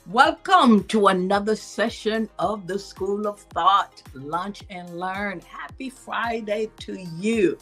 Welcome to another session of the School of Thought, Lunch and Learn. Happy Friday to you.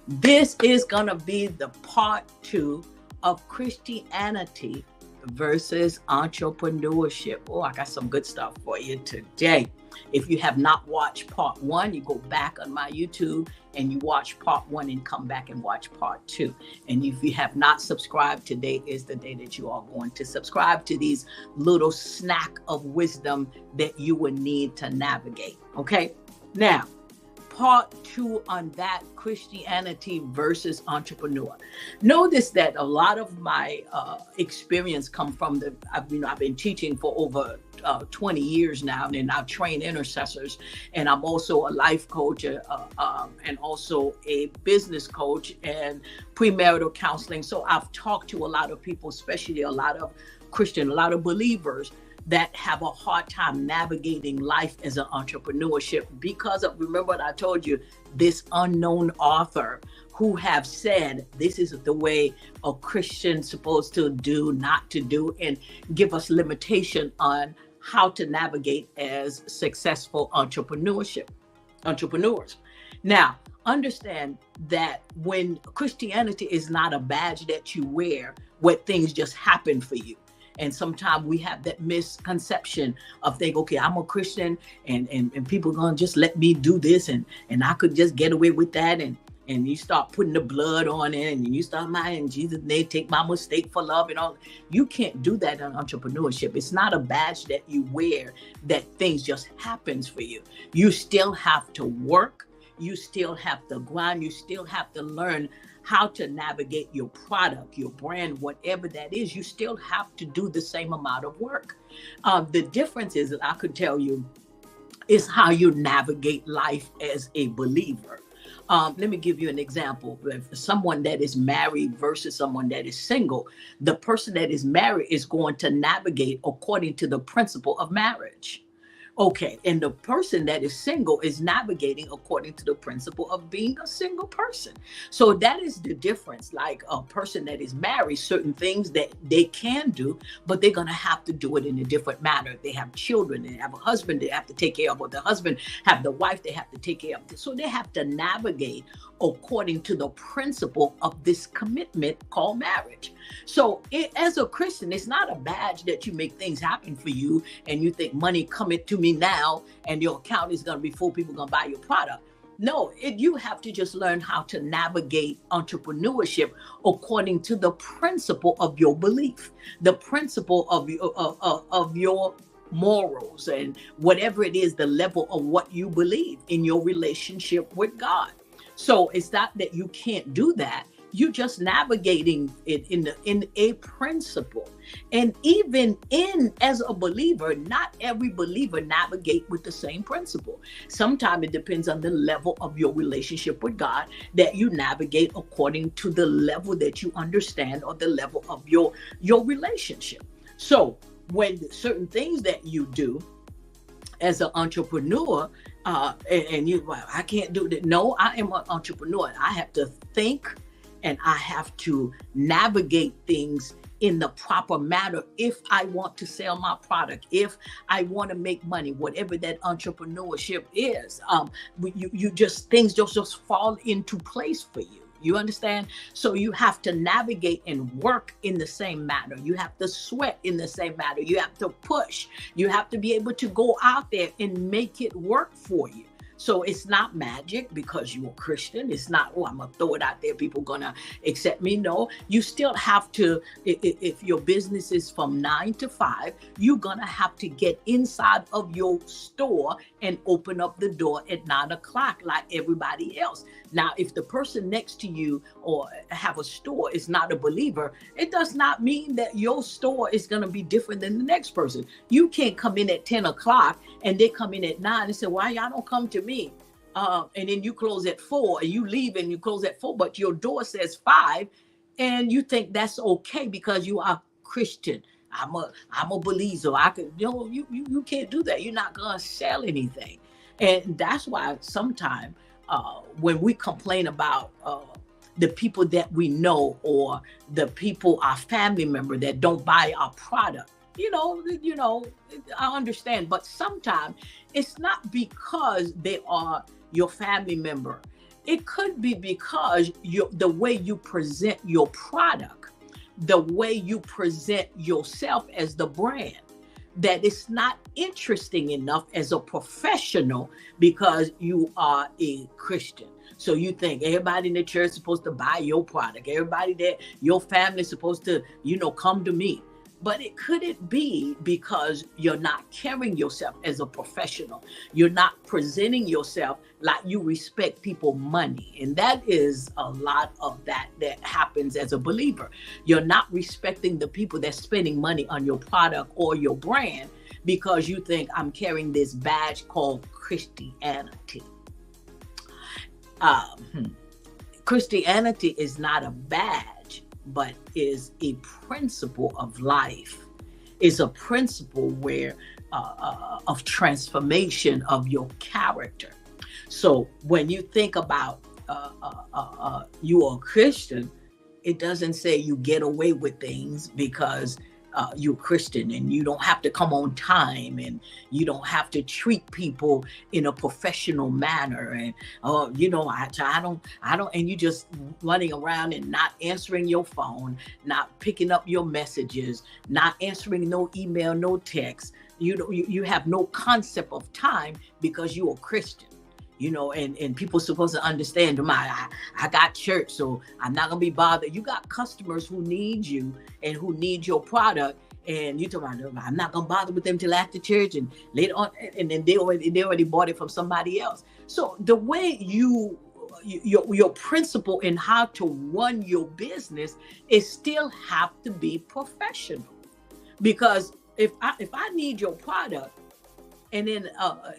This is going to be the part two of Christianity versus entrepreneurship. Oh, I got some good stuff for you today. If you have not watched part one, you go back on my YouTube and you watch part one and come back and watch part two. And if you have not subscribed, today is the day that you are going to subscribe to these little snack of wisdom that you will need to navigate. Okay. Now, part two on that, Christianity versus entrepreneur. Notice that a lot of my experience come from I've been teaching for over 20 years now, and I've trained intercessors, and I'm also a life coach and also a business coach and premarital counseling. So I've talked to a lot of people, especially a lot of a lot of believers that have a hard time navigating life as an entrepreneurship because of, remember what I told you, this unknown author who have said this is the way a Christian's supposed to do, not to do, and give us limitation on how to navigate as successful entrepreneurs. Now, understand that when Christianity is not a badge that you wear where things just happen for you. And sometimes we have that misconception of thinking, okay, I'm a Christian and people are going to just let me do this and I could just get away with that. And you start putting the blood on it and you start in Jesus' name, take my mistake for love and all. You can't do that in entrepreneurship. It's not a badge that you wear that things just happens for you. You still have to work. You still have to grind. You still have to learn how to navigate your product, your brand, whatever that is. You still have to do the same amount of work. The difference is that I could tell you is how you navigate life as a believer. Let me give you an example. If someone that is married versus someone that is single, the person that is married is going to navigate according to the principle of marriage. Okay, and the person that is single is navigating according to the principle of being a single person. So that is the difference. Like a person that is married, certain things that they can do, but they're going to have to do it in a different manner. They have children, they have a husband they have to take care of, or the husband have the wife they have to take care of. So they have to navigate according to the principle of this commitment called marriage. So as a Christian, it's not a badge that you make things happen for you and you think money coming to me now and your account is going to be full, people going to buy your product. No, you have to just learn how to navigate entrepreneurship according to the principle of your belief, the principle of your morals and whatever it is, the level of what you believe in your relationship with God. So it's not that you can't do that. You're just navigating it in a principle. And even as a believer, not every believer navigate with the same principle. Sometimes it depends on the level of your relationship with God that you navigate according to the level that you understand or the level of your relationship. So when certain things that you do as an entrepreneur, I can't do that. No, I am an entrepreneur. I have to think and I have to navigate things in the proper manner if I want to sell my product, if I want to make money, whatever that entrepreneurship is. Things just fall into place for you. You understand? So you have to navigate and work in the same manner. You have to sweat in the same manner. You have to push. You have to be able to go out there and make it work for you. So it's not magic because you're a Christian. It's not, I'm going to throw it out there, people going to accept me. No, you still have to, if your business is from 9 to 5, you're going to have to get inside of your store and open up the door at 9 o'clock like everybody else. Now, if the person next to you or have a store is not a believer, it does not mean that your store is going to be different than the next person. You can't come in at 10 o'clock and they come in at 9 and say, why y'all don't come to me? And then you close at 4 and you leave and you close at 4, but your door says 5 and you think that's okay because you are Christian. I'm a believer. You can't do that. You're not going to sell anything. And that's why sometimes when we complain about the people that we know or the people, our family member that don't buy our product, I understand, but sometimes it's not because they are your family member. It could be because the way you present your product, the way you present yourself as the brand, that it's not interesting enough as a professional because you are a Christian. So you think everybody in the church is supposed to buy your product. Everybody that your family is supposed to, come to me. But it couldn't be because you're not carrying yourself as a professional. You're not presenting yourself like you respect people money. And that is a lot of that happens as a believer. You're not respecting the people that's spending money on your product or your brand because you think I'm carrying this badge called Christianity. Christianity is not a badge, but is a principle of life. Is a principle where of transformation of your character. So when you think about you are a Christian, it doesn't say you get away with things because you're Christian and you don't have to come on time and you don't have to treat people in a professional manner. And I don't, and you just running around and not answering your phone, not picking up your messages, not answering no email, no text. You have no concept of time because you're a Christian. And people supposed to understand, I got church, so I'm not going to be bothered. You got customers who need you and who need your product. And you talk about, I'm not going to bother with them till after church and later on. And then they already bought it from somebody else. So the way your principle in how to run your business is still have to be professional. Because if I need your product, and then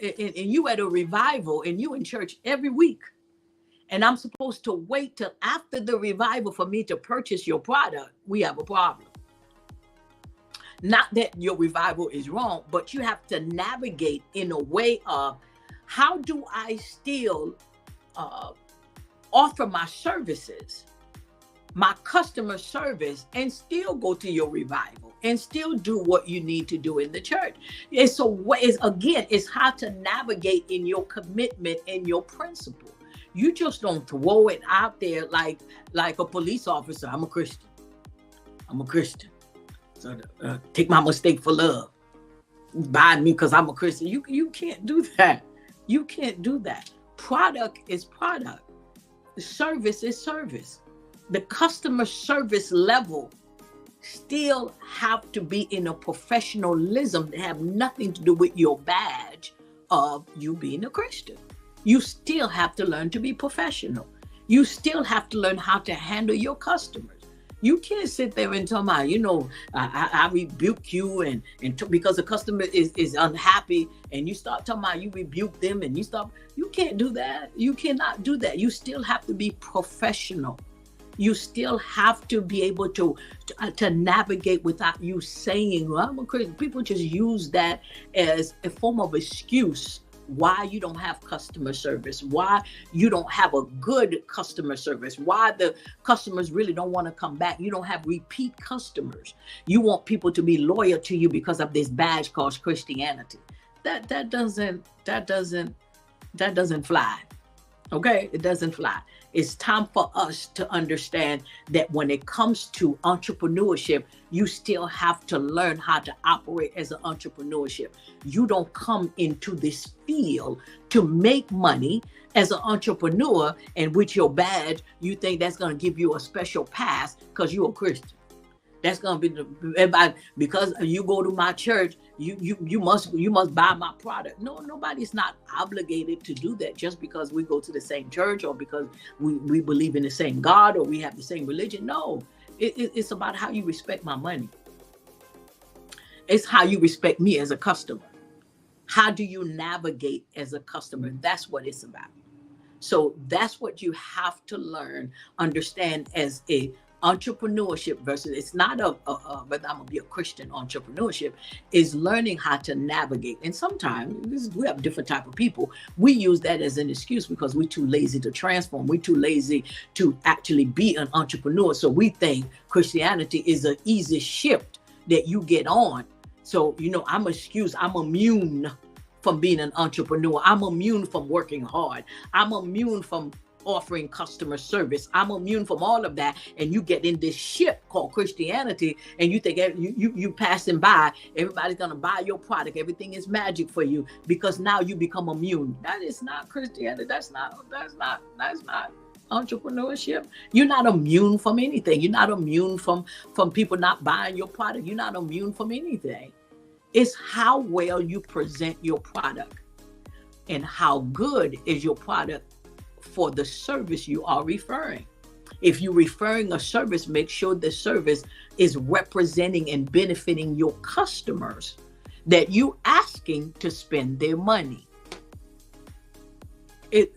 and you at a revival and you in church every week, and I'm supposed to wait till after the revival for me to purchase your product, we have a problem. Not that your revival is wrong, but you have to navigate in a way of how do I still offer my services, my customer service, and still go to your revival and still do what you need to do in the church. It's how to navigate in your commitment and your principle. You just don't throw it out there like a police officer. I'm a Christian. So take my mistake for love. Buy me because I'm a Christian. You can't do that. You can't do that. Product is product. Service is service. The customer service level still have to be in a professionalism that have nothing to do with your badge of you being a Christian. You still have to learn to be professional. You still have to learn how to handle your customers. You can't sit there and tell me, I rebuke you and because the customer is unhappy and you start talking about you rebuke them and you can't do that. You cannot do that. You still have to be professional. You still have to be able to navigate without you saying, well, I'm a Christian. People just use that as a form of excuse why you don't have customer service, why you don't have a good customer service, why the customers really don't want to come back. You don't have repeat customers. You want people to be loyal to you because of this badge called Christianity. That doesn't fly. Okay, it doesn't fly. It's time for us to understand that when it comes to entrepreneurship, you still have to learn how to operate as an entrepreneurship. You don't come into this field to make money as an entrepreneur, and with your badge, you think that's going to give you a special pass because you're a Christian. That's going to be everybody because you go to my church. You must buy my product. No, nobody's not obligated to do that just because we go to the same church or because we believe in the same God or we have the same religion. No, it's about how you respect my money. It's how you respect me as a customer. How do you navigate as a customer? That's what it's about. So that's what you have to learn, understand as a entrepreneurship versus it's not whether I'm gonna be a Christian. Entrepreneurship is learning how to navigate, and sometimes we have different type of people. We use that as an excuse because we're too lazy to transform. We're too lazy to actually be an entrepreneur. So we think Christianity is an easy shift that you get on So, I'm excused. I'm immune from being an entrepreneur. I'm immune from working hard. I'm immune from offering customer service. I'm immune from all of that. And you get in this ship called Christianity, and you think you passing by, everybody's gonna buy your product. Everything is magic for you because now you become immune. That is not Christianity. That's not entrepreneurship. You're not immune from anything. You're not immune from people not buying your product. You're not immune from anything. It's how well you present your product and how good is your product for the service you are referring. If you're referring a service, make sure the service is representing and benefiting your customers that you asking to spend their money.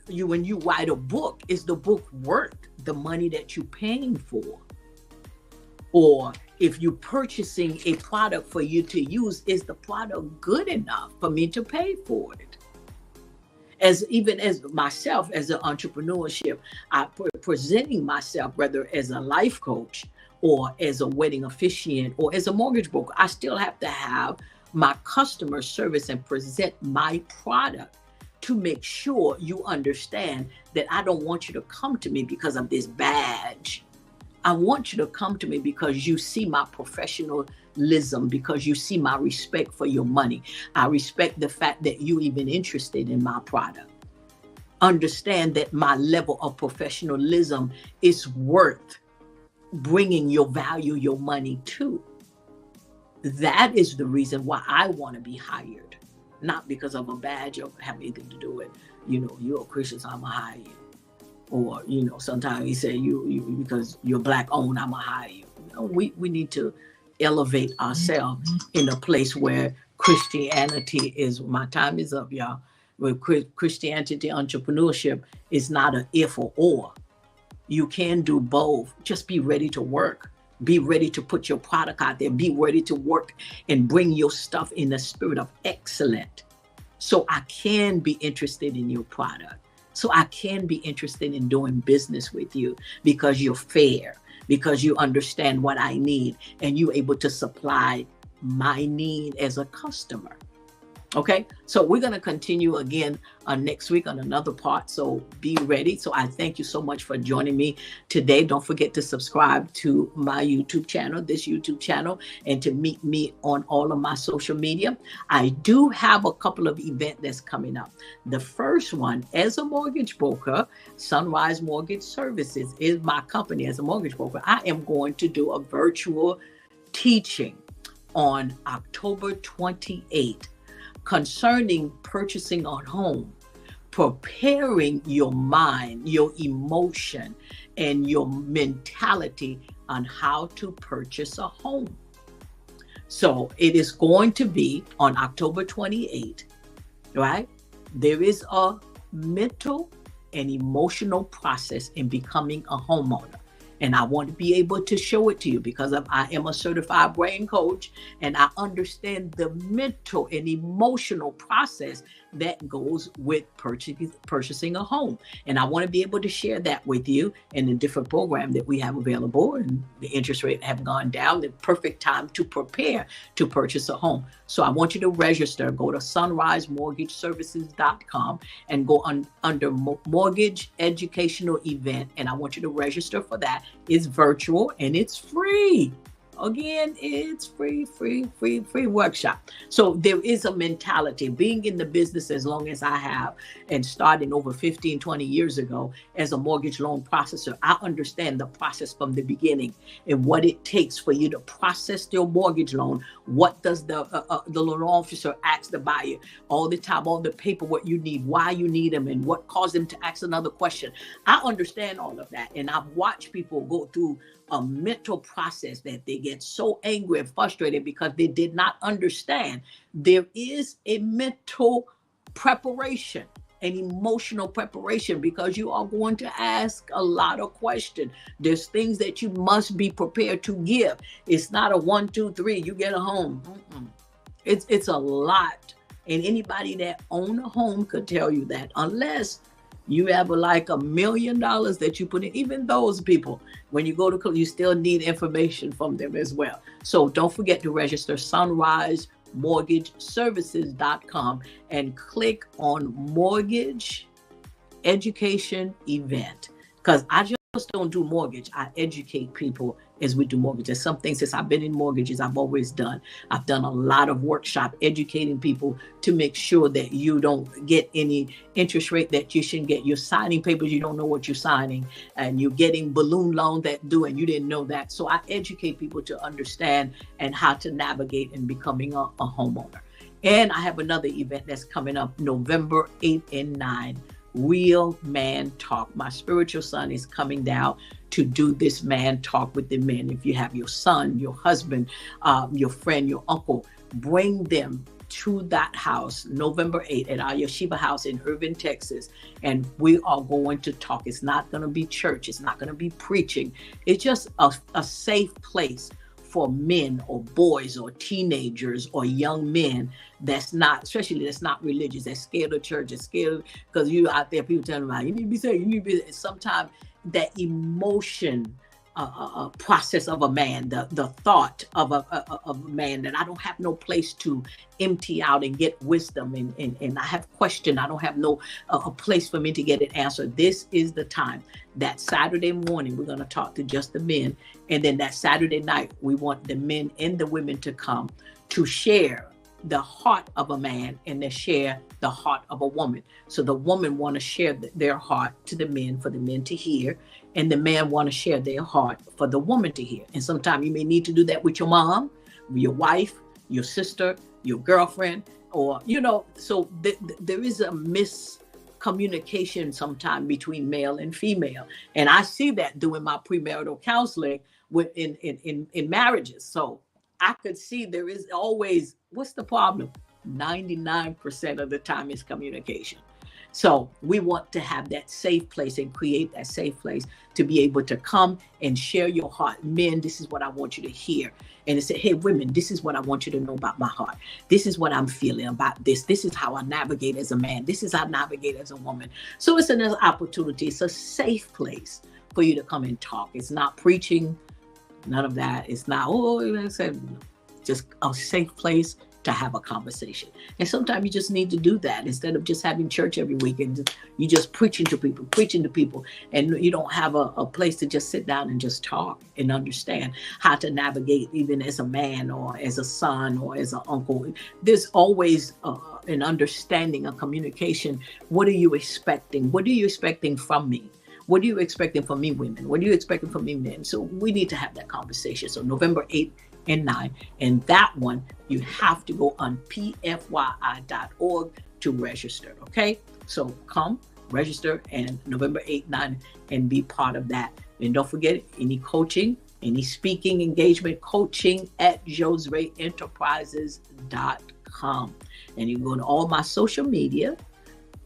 When you write a book, is the book worth the money that you're paying for? Or if you're purchasing a product for you to use, is the product good enough for me to pay for it? Even as myself, as an entrepreneurship, I presenting myself, whether as a life coach or as a wedding officiant or as a mortgage broker, I still have to have my customer service and present my product to make sure you understand that I don't want you to come to me because of this badge. I want you to come to me because you see my professionalism, because you see my respect for your money. I respect the fact that you're even interested in my product. Understand that my level of professionalism is worth bringing your value, your money to. That is the reason why I want to be hired, not because of a badge or have anything to do with, you're a Christian, so I'm going to hire you. Or, sometimes he say you because you're Black owned, I'm gonna hire you. We need to elevate ourselves in a place where Christianity is, my time is up, y'all. Where Christianity entrepreneurship is not an if or. You can do both. Just be ready to work. Be ready to put your product out there. Be ready to work and bring your stuff in the spirit of excellent. So I can be interested in your product. So I can be interested in doing business with you because you're fair, because you understand what I need and you're able to supply my need as a customer. Okay, so we're going to continue again next week on another part. So be ready. So I thank you so much for joining me today. Don't forget to subscribe to my YouTube channel, this YouTube channel, and to meet me on all of my social media. I do have a couple of events that's coming up. The first one, as a mortgage broker, Sunrise Mortgage Services is my company as a mortgage broker. I am going to do a virtual teaching on October 28th. Concerning purchasing a home, preparing your mind, your emotion, and your mentality on how to purchase a home. So it is going to be on October 28th, right? There is a mental and emotional process in becoming a homeowner. And I want to be able to show it to you because I am a certified brain coach and I understand the mental and emotional process that goes with purchasing a home. And I want to be able to share that with you in the different program that we have available, and the interest rate have gone down, the perfect time to prepare to purchase a home. So I want you to register, go to sunrisemortgageservices.com and go under mortgage educational event. And I want you to register for that. It's virtual and it's free. Again, it's free workshop. So there is a mentality, being in the business as long as I have and starting over 15, 20 years ago as a mortgage loan processor, I understand the process from the beginning and what it takes for you to process your mortgage loan. What does the loan officer ask the buyer all the time, all the paperwork you need, why you need them, and what caused them to ask another question. I understand all of that. And I've watched people go through a mental process that they get so angry and frustrated because they did not understand. There is a mental preparation, an emotional preparation, because you are going to ask a lot of questions. There's things that you must be prepared to give. It's not a 1, 2, 3, you get a home. It's a lot. And anybody that own a home could tell you that, unless you have like $1 million that you put in. Even those people, when you go to, you still need information from them as well. So don't forget to register, Sunrise mortgageservices.com and click on mortgage education event, because I just don't do mortgage. I educate people as we do mortgage. There's some things since I've been in mortgages I've always done. I've done a lot of workshop educating people to make sure that you don't get any interest rate that you shouldn't get. You're signing papers you don't know what you're signing, and you're getting balloon loans that do, and you didn't know that. So I educate people to understand and how to navigate in becoming a homeowner. And I have another event that's coming up November 8th and 9th. Real Man Talk. My spiritual son is coming down to do this man talk with the men. If you have your son, your husband, your friend, your uncle, bring them to that house November 8th at our Yeshiva house in Irving, Texas. And we are going to talk. It's not going to be church. It's not going to be preaching. It's just a safe place for men or boys or teenagers or young men that's not, especially that's not religious, that's scared of church, that's scared because you out there, people telling them about, you need to be saved, you need to be, sometimes that emotion process of a man, the thought of a man, that I don't have no place to empty out and get wisdom, and I have question, I don't have no a place for me to get it answered. This is the time. That Saturday morning we're going to talk to just the men, and then that Saturday night we want the men and the women to come to share the heart of a man and to share the heart of a woman. So the woman want to share their heart to the men for the men to hear, and the man want to share their heart for the woman to hear. And sometimes you may need to do that with your mom, your wife, your sister, your girlfriend, or, you know, so there is a miscommunication sometimes between male and female. And I see that doing my premarital counseling in marriages. So I could see there is always, what's the problem? 99% of the time is communication. So we want to have that safe place and create that safe place to be able to come and share your heart. Men, this is what I want you to hear. And say, hey, women, this is what I want you to know about my heart. This is what I'm feeling about this. This is how I navigate as a man. This is how I navigate as a woman. So it's another opportunity. It's a safe place for you to come and talk. It's not preaching, none of that. It's not, just a safe place to have a conversation. And sometimes you just need to do that instead of just having church every week and you just preaching to people, and you don't have a place to just sit down and just talk and understand how to navigate, even as a man or as a son or as an uncle. There's always an understanding, a communication. What are you expecting? What are you expecting from me? What are you expecting from me, women? What are you expecting from me, men? So we need to have that conversation. So November 8th and 9th, and that one you have to go on pfyi.org to register. Okay, so come register, and November 8th, 9th, and be part of that. And don't forget, any coaching, any speaking engagement, coaching at josereenterprises.com. And you can go to all my social media,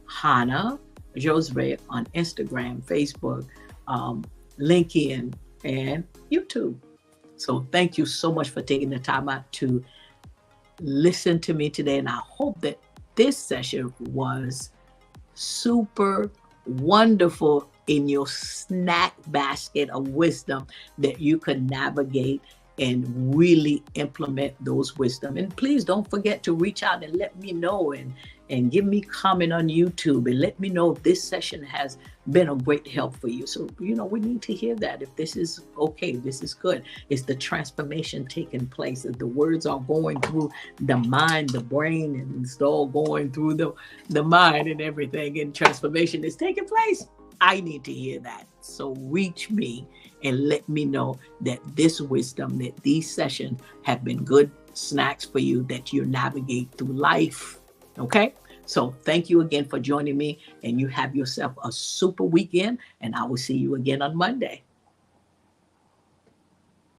Hannah Josre on Instagram, Facebook, LinkedIn, and YouTube. So thank you so much for taking the time out to listen to me today. And I hope that this session was super wonderful in your snack basket of wisdom, that you could navigate and really implement those wisdom. And please don't forget to reach out and let me know, and give me comment on YouTube, and let me know if this session has been a great help for you. So, we need to hear that. If this is okay, this is good. It's the transformation taking place. If the words are going through the mind, the brain, and it's all going through the mind and everything, and transformation is taking place, I need to hear that. So reach me and let me know that this wisdom, that these sessions have been good snacks for you, that you navigate through life. Okay, so thank you again for joining me, and you have yourself a super weekend, and I will see you again on Monday.